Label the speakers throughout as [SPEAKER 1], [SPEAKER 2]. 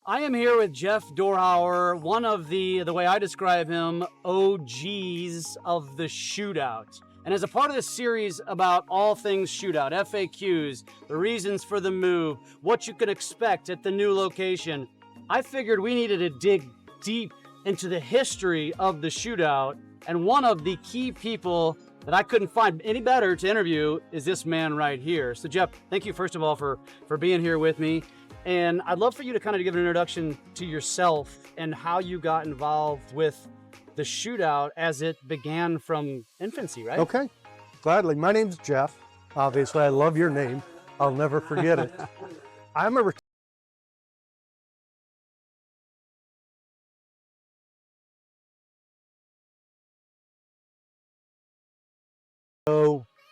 [SPEAKER 1] I am here with Jeff Dorhauer, one of the way I describe him, OGs of the shootout. And as a part of this series about all things shootout, FAQs, the reasons for the move, what you can expect at the new location, I figured we needed to dig deep into the history of the shootout. And one of the key people that I couldn't find any better to interview is this man right here. So Jeff, thank you first of all for being here with me. And I'd love for you to kind of give an introduction to yourself and how you got involved with the shootout as it began from infancy, right?
[SPEAKER 2] Okay, gladly. My name's Jeff. Obviously, I love your name. I'll never forget it. I'm a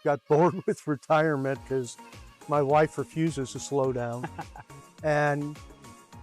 [SPEAKER 2] got bored with retirement because my wife refuses to slow down. And,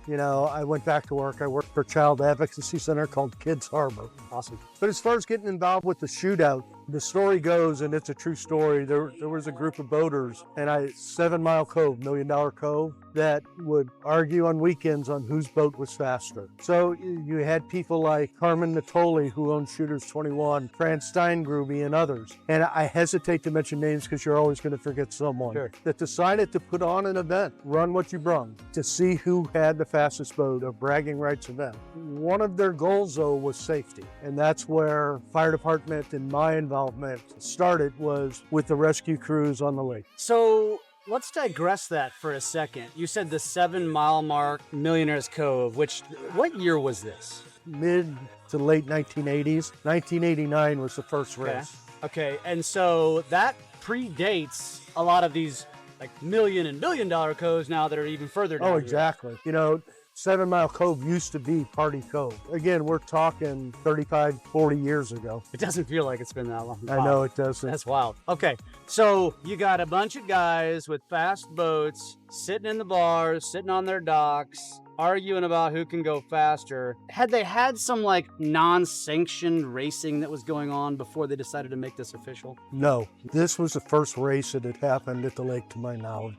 [SPEAKER 2] you know, I went back to work. I worked for a child advocacy center called Kids Harbor.
[SPEAKER 1] Awesome.
[SPEAKER 2] But as far as getting involved with the shootout, the story goes, and it's a true story, there was a group of boaters in 7 Mile Cove, $1 Million Cove, that would argue on weekends on whose boat was faster. So you had people like Carmen Natoli, who owned Shooters 21, Fran Steingruby, and others. And I hesitate to mention names because you're always going to forget someone.
[SPEAKER 1] Sure.
[SPEAKER 2] That decided to put on an event, run what you brung, to see who had the fastest boat, a bragging rights event. One of their goals, though, was safety. And that's where fire department and my involvement started, was with the rescue crews on the lake.
[SPEAKER 1] So let's digress that for a second. You said the 7 mile mark, Millionaire's Cove, what year was this?
[SPEAKER 2] Mid to late 1980s. 1989 was the first race.
[SPEAKER 1] Okay, and so that predates a lot of these like million and billion dollar coves now that are even further down.
[SPEAKER 2] Oh, exactly. You know, 7 Mile Cove used to be Party Cove. Again, we're talking 35, 40 years ago.
[SPEAKER 1] It doesn't feel like it's been that long.
[SPEAKER 2] I know it doesn't.
[SPEAKER 1] That's wild. Okay, so you got a bunch of guys with fast boats sitting in the bars, sitting on their docks, arguing about who can go faster. Had they had some like non-sanctioned racing that was going on before they decided to make this official?
[SPEAKER 2] No, this was the first race that had happened at the lake to my knowledge.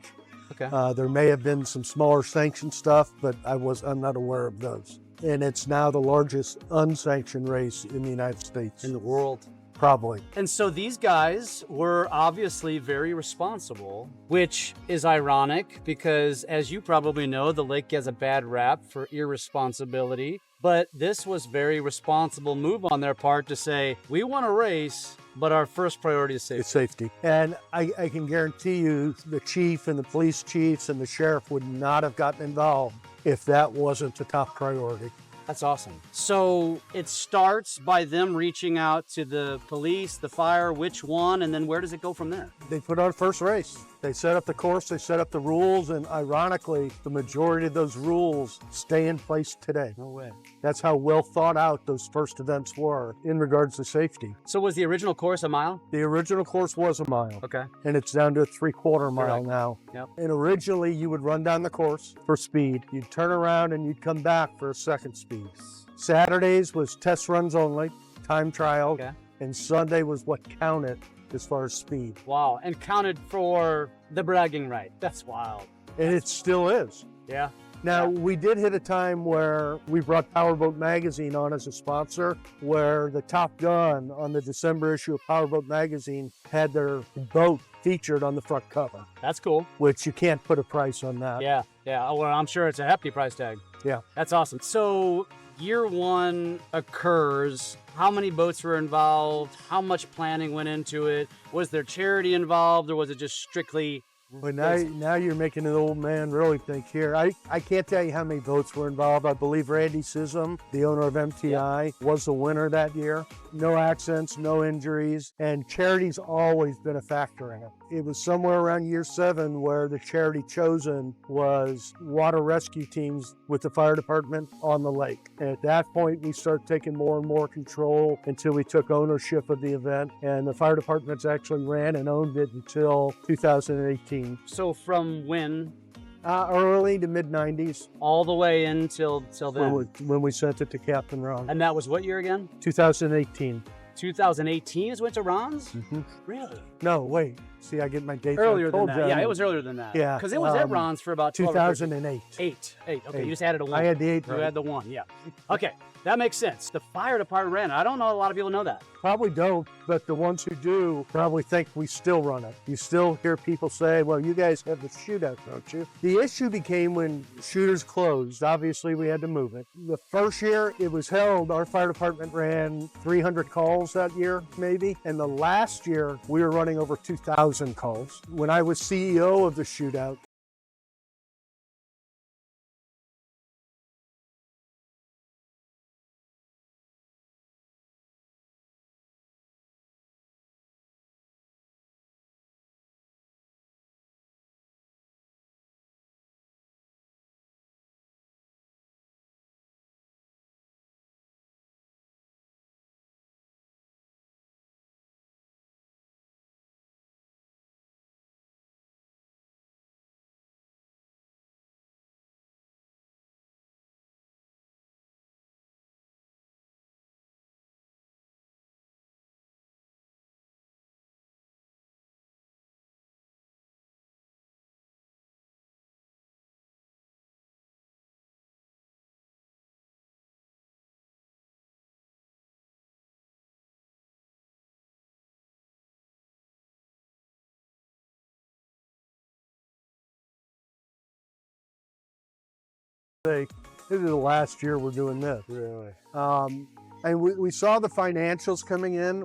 [SPEAKER 1] Okay.
[SPEAKER 2] There may have been some smaller sanctioned stuff, but I'm not aware of those. And it's now the largest unsanctioned race in the United States.
[SPEAKER 1] In the world.
[SPEAKER 2] Probably.
[SPEAKER 1] And so these guys were obviously very responsible, which is ironic because, as you probably know, the lake has a bad rap for irresponsibility. But this was very responsible move on their part to say, we want to race, but our first priority is safety.
[SPEAKER 2] It's safety. And I can guarantee you the chief and the police chiefs and the sheriff would not have gotten involved if that wasn't the top priority.
[SPEAKER 1] That's awesome. So it starts by them reaching out to the police, the fire, which one, and then where does it go from there?
[SPEAKER 2] They put on first race. They set up the course, they set up the rules, and ironically, the majority of those rules stay in place today.
[SPEAKER 1] No way.
[SPEAKER 2] That's how well thought out those first events were in regards to safety.
[SPEAKER 1] So was the original course a mile?
[SPEAKER 2] The original course was a mile.
[SPEAKER 1] Okay.
[SPEAKER 2] And it's down to a 3/4 mile
[SPEAKER 1] Correct.
[SPEAKER 2] now.
[SPEAKER 1] Yep.
[SPEAKER 2] And originally you would run down the course for speed. You'd turn around and you'd come back for a second speed. Saturdays was test runs only, time trial.
[SPEAKER 1] Okay.
[SPEAKER 2] And Sunday was what counted as far as speed.
[SPEAKER 1] Wow, and counted for the bragging right. That's wild.
[SPEAKER 2] And it still is.
[SPEAKER 1] Yeah.
[SPEAKER 2] Now, we did hit a time where we brought Powerboat magazine on as a sponsor, where the Top Gun on the December issue of Powerboat magazine had their boat featured on the front cover.
[SPEAKER 1] That's cool.
[SPEAKER 2] Which you can't put a price on that.
[SPEAKER 1] Yeah. Well, I'm sure it's a hefty price tag.
[SPEAKER 2] Yeah.
[SPEAKER 1] That's awesome. So year one occurs. How many boats were involved? How much planning went into it? Was there charity involved, or was it just strictly?
[SPEAKER 2] Well, now you're making an old man really think here. I can't tell you how many boats were involved. I believe Randy Sissom, the owner of MTI, was the winner that year. No accidents, no injuries, and charity's always been a factor in it. It was somewhere around year 7 where the charity chosen was water rescue teams with the fire department on the lake. And at that point, we started taking more and more control until we took ownership of the event. And the fire departments actually ran and owned it until 2018.
[SPEAKER 1] So from when?
[SPEAKER 2] Early to mid-90s.
[SPEAKER 1] All the way in till then?
[SPEAKER 2] When we sent it to Captain Ron.
[SPEAKER 1] And that was what year again?
[SPEAKER 2] 2018.
[SPEAKER 1] 2018 is went to Ron's?
[SPEAKER 2] Mm-hmm.
[SPEAKER 1] Really?
[SPEAKER 2] No, wait. See, I get my dates.
[SPEAKER 1] Earlier
[SPEAKER 2] I
[SPEAKER 1] than
[SPEAKER 2] told
[SPEAKER 1] that.
[SPEAKER 2] you,
[SPEAKER 1] Yeah, it was earlier than that.
[SPEAKER 2] Yeah,
[SPEAKER 1] Because it was at Ron's for about 12 or 13.
[SPEAKER 2] 2008.
[SPEAKER 1] Eight. Okay,
[SPEAKER 2] Eight.
[SPEAKER 1] you just added a 1.
[SPEAKER 2] I had the 8
[SPEAKER 1] You
[SPEAKER 2] right.
[SPEAKER 1] had the 1, yeah. Okay, that makes sense. The fire department ran. I don't know a lot of people know that.
[SPEAKER 2] Probably don't, but the ones who do probably think we still run it. You still hear people say, well, you guys have the shootout, don't you? The issue became when shooters closed. Obviously, we had to move it. The first year it was held, our fire department ran 300 calls that year, maybe. And the last year, we were running over 2,000 calls. When I was CEO of the shootout, this is the last year we're doing this.
[SPEAKER 1] Really?
[SPEAKER 2] And we saw the financials coming in,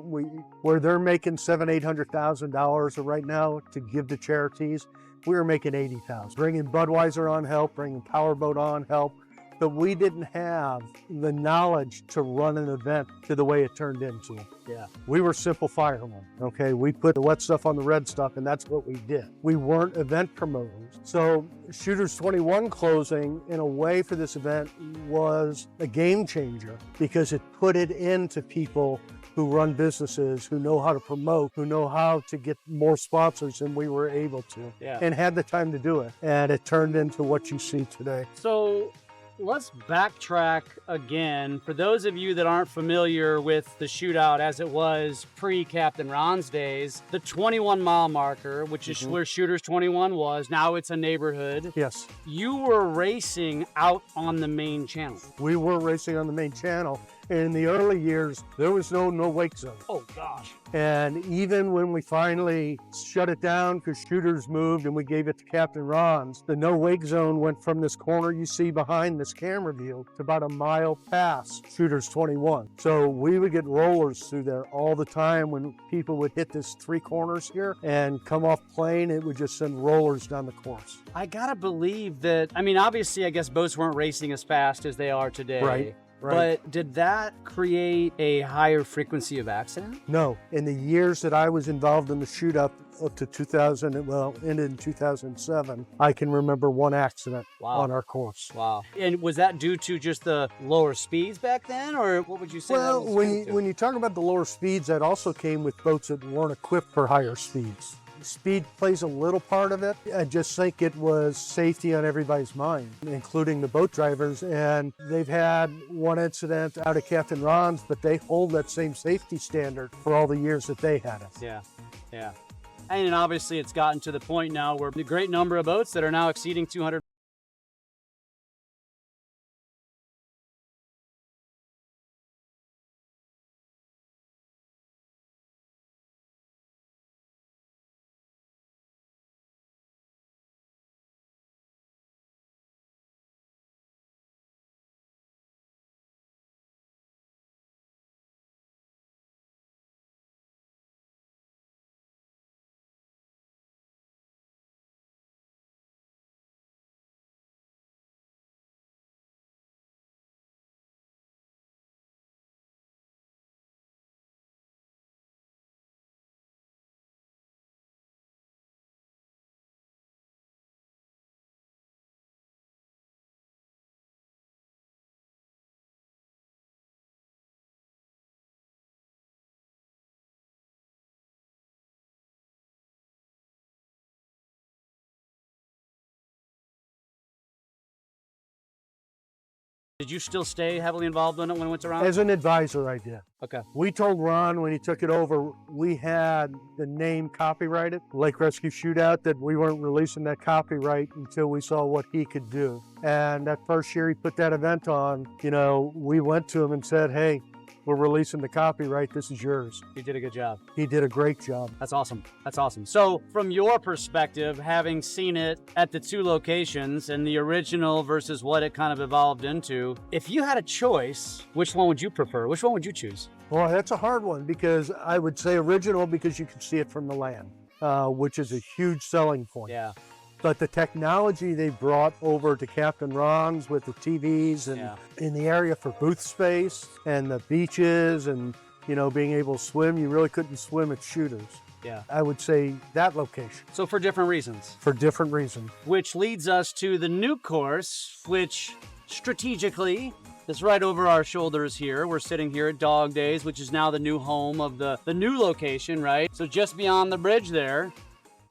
[SPEAKER 2] where they're making $700,000-800,000 right now to give to charities. We were making $80,000. Bringing Budweiser on help, bringing Powerboat on help, but we didn't have the knowledge to run an event to the way it turned into.
[SPEAKER 1] Yeah.
[SPEAKER 2] We were simple firemen, okay? We put the wet stuff on the red stuff, and that's what we did. We weren't event promoters. So Shooters 21 closing, in a way, for this event was a game changer because it put it into people who run businesses, who know how to promote, who know how to get more sponsors than we were able to, and had the time to do it. And it turned into what you see today.
[SPEAKER 1] So let's backtrack again. For those of you that aren't familiar with the shootout as it was pre-Captain Ron's days, the 21-mile marker, which is where Shooters 21 was, now it's a neighborhood.
[SPEAKER 2] Yes.
[SPEAKER 1] You were racing out on the main channel.
[SPEAKER 2] We were racing on the main channel. In the early years, there was no wake zone.
[SPEAKER 1] Oh, gosh.
[SPEAKER 2] And even when we finally shut it down because shooters moved and we gave it to Captain Ron's, the no wake zone went from this corner you see behind this camera view to about a mile past Shooters 21. So we would get rollers through there all the time when people would hit this 3 corners here and come off plane, it would just send rollers down the course.
[SPEAKER 1] I gotta believe that, I mean, obviously, I guess boats weren't racing as fast as they are today.
[SPEAKER 2] Right.
[SPEAKER 1] But did that create a higher frequency of accident?
[SPEAKER 2] No. In the years that I was involved in the shootout up to 2000, well, ended in 2007, I can remember 1 accident on our course.
[SPEAKER 1] Wow. And was that due to just the lower speeds back then, or what would you say?
[SPEAKER 2] Well, when you talk about the lower speeds, that also came with boats that weren't equipped for higher speeds. Speed plays a little part of it. I just think it was safety on everybody's mind, including the boat drivers. And they've had 1 incident out of Captain Ron's, but they hold that same safety standard for all the years that they had it.
[SPEAKER 1] Yeah, yeah. And obviously it's gotten to the point now where a great number of boats that are now exceeding 200 Did you still stay heavily involved in it when it went around?
[SPEAKER 2] As an advisor, I did.
[SPEAKER 1] Okay.
[SPEAKER 2] We told Ron when he took it over, we had the name copyrighted, Lake Rescue Shootout, that we weren't releasing that copyright until we saw what he could do. And that first year he put that event on, you know, we went to him and said, hey, we're releasing the copyright, this is yours.
[SPEAKER 1] You did a good job.
[SPEAKER 2] He did a great job.
[SPEAKER 1] That's awesome. That's awesome. So from your perspective, having seen it at the two locations and the original versus what it kind of evolved into, if you had a choice, which one would you prefer? Which one would you choose?
[SPEAKER 2] Well, that's a hard one because I would say original because you can see it from the land, which is a huge selling point.
[SPEAKER 1] Yeah.
[SPEAKER 2] But the technology they brought over to Captain Ron's with the TVs and in the area for booth space and the beaches and, you know, being able to swim, you really couldn't swim at Shooters.
[SPEAKER 1] Yeah.
[SPEAKER 2] I would say that location.
[SPEAKER 1] So for different reasons.
[SPEAKER 2] For different reasons.
[SPEAKER 1] Which leads us to the new course, which strategically is right over our shoulders here. We're sitting here at Dog Days, which is now the new home of the new location, right? So just beyond the bridge there,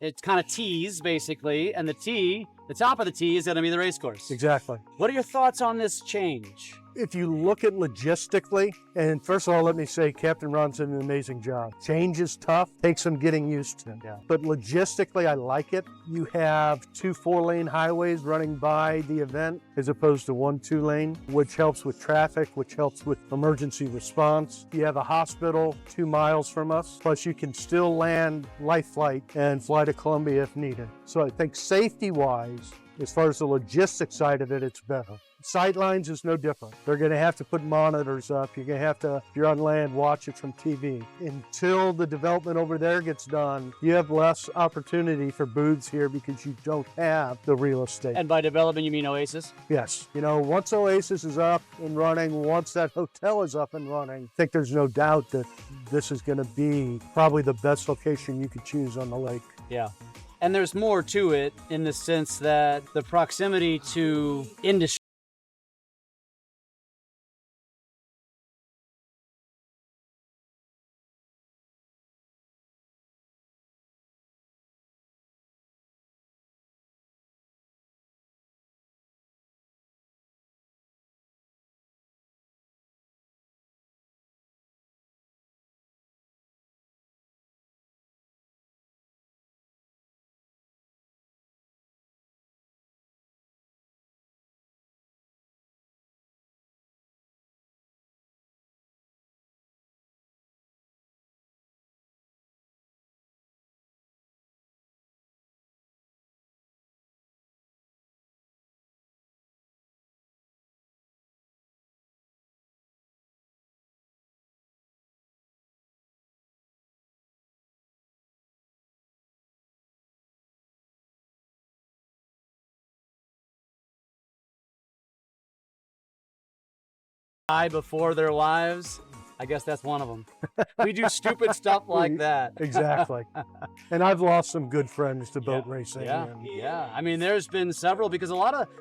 [SPEAKER 1] it's kind of T's basically, and the top of the T is going to be the race course.
[SPEAKER 2] Exactly.
[SPEAKER 1] What are your thoughts on this change?
[SPEAKER 2] If you look at logistically, and first of all, let me say Captain Ron's did an amazing job. Change is tough, takes some getting used to.
[SPEAKER 1] Yeah.
[SPEAKER 2] But logistically, I like it. You have 2 4-lane highways running by the event as opposed to 1 2-lane, which helps with traffic, which helps with emergency response. You have a hospital 2 miles from us, plus you can still land life flight and fly to Columbia if needed. So I think safety-wise, as far as the logistics side of it, it's better. Sightlines is no different. They're going to have to put monitors up. You're going to have to, if you're on land, watch it from TV. Until the development over there gets done, you have less opportunity for booths here because you don't have the real estate.
[SPEAKER 1] And by development, you mean Oasis?
[SPEAKER 2] Yes. You know, once Oasis is up and running, once that hotel is up and running, I think there's no doubt that this is going to be probably the best location you could choose on the lake.
[SPEAKER 1] Yeah. And there's more to it in the sense that the proximity to industry before their lives, I guess that's one of them. We do stupid stuff like that.
[SPEAKER 2] Exactly. And I've lost some good friends to boat racing.
[SPEAKER 1] Yeah. I mean, there's been several because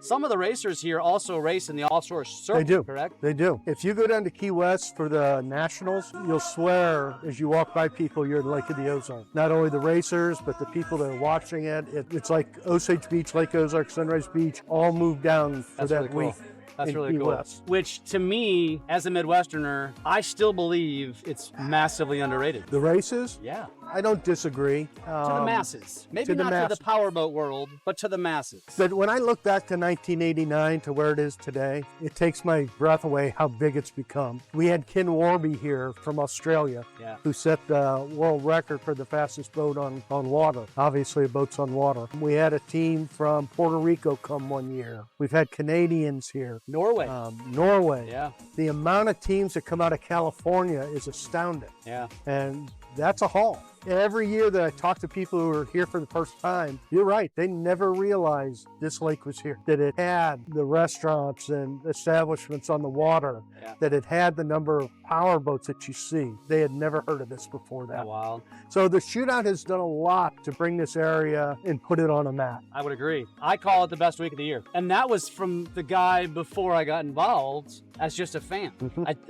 [SPEAKER 1] some of the racers here also race in the offshore circuit.
[SPEAKER 2] They do.
[SPEAKER 1] Correct?
[SPEAKER 2] They do. If you go down to Key West for the Nationals, you'll swear as you walk by people you're in Lake of the Ozarks. Not only the racers, but the people that are watching it. It's like Osage Beach, Lake Ozarks, Sunrise Beach, all moved down for
[SPEAKER 1] That's
[SPEAKER 2] that
[SPEAKER 1] really cool.
[SPEAKER 2] week.
[SPEAKER 1] That's really
[SPEAKER 2] Key
[SPEAKER 1] cool.
[SPEAKER 2] West.
[SPEAKER 1] Which to me, as a Midwesterner, I still believe it's massively underrated.
[SPEAKER 2] The races?
[SPEAKER 1] Yeah.
[SPEAKER 2] I don't disagree.
[SPEAKER 1] To the masses. Maybe
[SPEAKER 2] to the
[SPEAKER 1] not
[SPEAKER 2] masses.
[SPEAKER 1] to the powerboat world, but to the masses.
[SPEAKER 2] But when I look back to 1989 to where it is today, it takes my breath away how big it's become. We had Ken Warby here from Australia, who set the world record for the fastest boat on water. Obviously, a boat's on water. We had a team from Puerto Rico come one year. We've had Canadians here.
[SPEAKER 1] Norway.
[SPEAKER 2] Norway.
[SPEAKER 1] Yeah.
[SPEAKER 2] The amount of teams that come out of California is astounding.
[SPEAKER 1] Yeah.
[SPEAKER 2] And that's a haul. Every year that I talk to people who are here for the first time, you're right, they never realized this lake was here, that it had the restaurants and establishments on the water, that it had the number of power boats that you see. They had never heard of this before that.
[SPEAKER 1] Oh, wow.
[SPEAKER 2] So the shootout has done a lot to bring this area and put it on a map.
[SPEAKER 1] I would agree. I call it the best week of the year. And that was from the guy before I got involved as just a fan.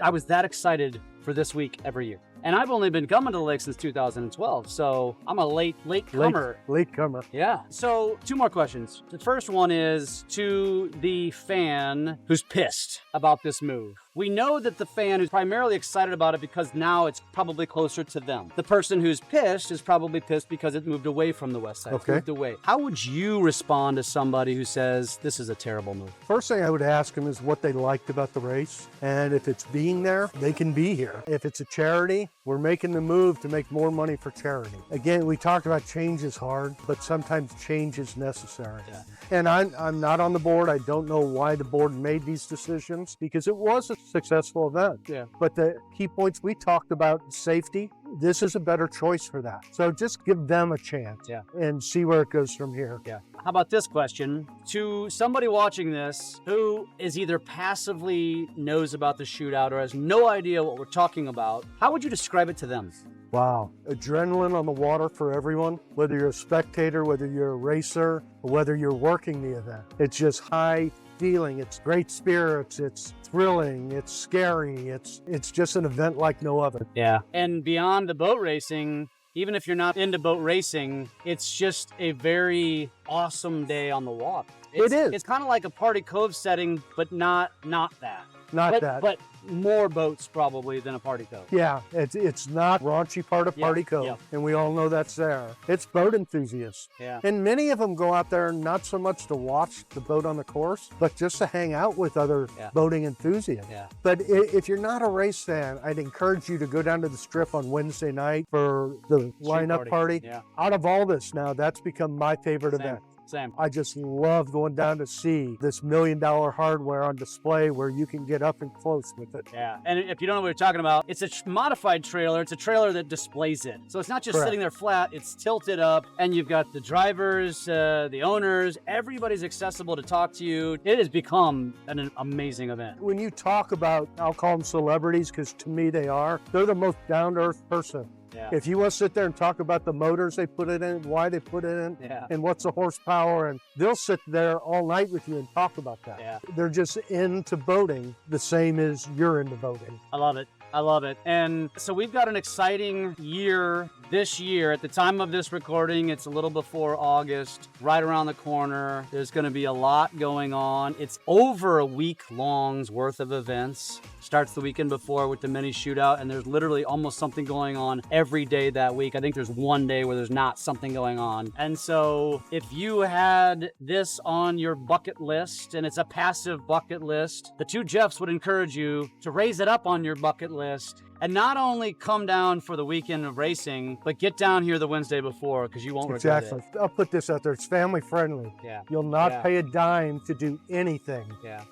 [SPEAKER 1] I was that excited for this week every year. And I've only been coming to the lake since 2012, so I'm a late comer.
[SPEAKER 2] Late comer.
[SPEAKER 1] Yeah. So 2 more questions. The first one is to the fan who's pissed about this move. We know that the fan who's primarily excited about it because now it's probably closer to them. The person who's pissed is probably pissed because it moved away from the west side.
[SPEAKER 2] Okay.
[SPEAKER 1] Moved away. How would you respond to somebody who says this is a terrible move?
[SPEAKER 2] First thing I would ask them is what they liked about the race. And if it's being there, they can be here. If it's a charity, we're making the move to make more money for charity. Again, we talked about change is hard, but sometimes change is necessary.
[SPEAKER 1] Yeah.
[SPEAKER 2] And I'm not on the board. I don't know why the board made these decisions because it was a successful event.
[SPEAKER 1] Yeah.
[SPEAKER 2] But the key points we talked about, safety, this is a better choice for that. So just give them a chance and see where it goes from here.
[SPEAKER 1] Yeah. How about this question? To somebody watching this who is either passively knows about the shootout or has no idea what we're talking about, how would you describe it to them?
[SPEAKER 2] Wow. Adrenaline on the water for everyone, whether you're a spectator, whether you're a racer, or whether you're working the event. It's just high feeling. It's great spirits. It's thrilling. It's scary. It's just an event like no other.
[SPEAKER 1] Yeah. And beyond the boat racing, even if you're not into boat racing, it's just a very awesome day on the water.
[SPEAKER 2] It is.
[SPEAKER 1] It's kind of like a Party Cove setting, but not that.
[SPEAKER 2] Not that.
[SPEAKER 1] But more boats probably than a Party Cove.
[SPEAKER 2] Yeah, it's not raunchy part of Party Cove, and we all know that's there. It's boat enthusiasts.
[SPEAKER 1] Yeah.
[SPEAKER 2] And many of them go out there not so much to watch the boat on the course, but just to hang out with other boating enthusiasts.
[SPEAKER 1] Yeah.
[SPEAKER 2] But if you're not a race fan, I'd encourage you to go down to the strip on Wednesday night for the lineup party.
[SPEAKER 1] Yeah.
[SPEAKER 2] Out of all this now, that's become my favorite event.
[SPEAKER 1] Same.
[SPEAKER 2] I just love going down to see this $1 million hardware on display where you can get up and close with it.
[SPEAKER 1] Yeah, and if you don't know what we're talking about, it's a modified trailer. It's a trailer that displays it. So it's not just sitting there flat, it's tilted up, and you've got the drivers, the owners, everybody's accessible to talk to you. It has become an amazing event.
[SPEAKER 2] When you talk about, I'll call them celebrities because to me they are, they're the most down-to-earth person.
[SPEAKER 1] Yeah.
[SPEAKER 2] If you want to sit there and talk about the motors they put it in, why they put it in, and what's the horsepower, and they'll sit there all night with you and talk about that.
[SPEAKER 1] Yeah.
[SPEAKER 2] They're just into boating the same as you're into boating.
[SPEAKER 1] I love it. I love it. And so we've got an exciting year this year. At the time of this recording, it's a little before August, right around the corner. There's going to be a lot going on. It's over a week long's worth of events. Starts the weekend before with the mini shootout, and there's literally almost something going on every day that week. I think there's one day where there's not something going on. And so if you had this on your bucket list, and it's a passive bucket list, the two Jeffs would encourage you to raise it up on your bucket list and not only come down for the weekend of racing, but get down here the Wednesday before because you won't regret it.
[SPEAKER 2] Exactly. I'll put this out there. It's family friendly.
[SPEAKER 1] Yeah.
[SPEAKER 2] You'll not pay a dime to do anything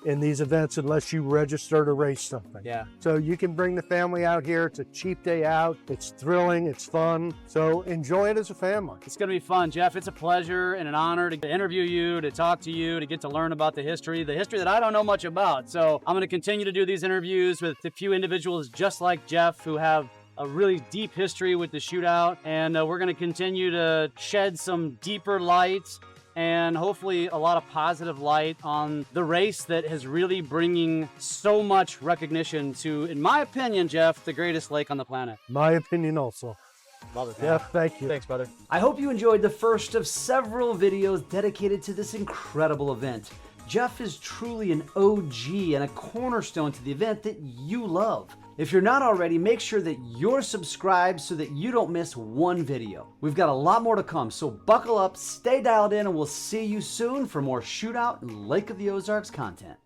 [SPEAKER 2] in these events unless you register to race something.
[SPEAKER 1] Yeah.
[SPEAKER 2] So you can bring the family out here. It's a cheap day out. It's thrilling. It's fun. So enjoy it as a family.
[SPEAKER 1] It's going to be fun, Jeff. It's a pleasure and an honor to interview you, to talk to you, to get to learn about the history that I don't know much about. So I'm going to continue to do these interviews with a few individuals just like Jeff, who have a really deep history with the shootout, and we're going to continue to shed some deeper light and hopefully a lot of positive light on the race that is really bringing so much recognition to, in my opinion, Jeff, the greatest lake on the planet.
[SPEAKER 2] My opinion also.
[SPEAKER 1] Love it, man.
[SPEAKER 2] Yeah, thank you.
[SPEAKER 1] Thanks, brother. I hope you enjoyed the first of several videos dedicated to this incredible event. Jeff is truly an OG and a cornerstone to the event that you love. If you're not already, make sure that you're subscribed so that you don't miss one video. We've got a lot more to come, so buckle up, stay dialed in, and we'll see you soon for more Shootout and Lake of the Ozarks content.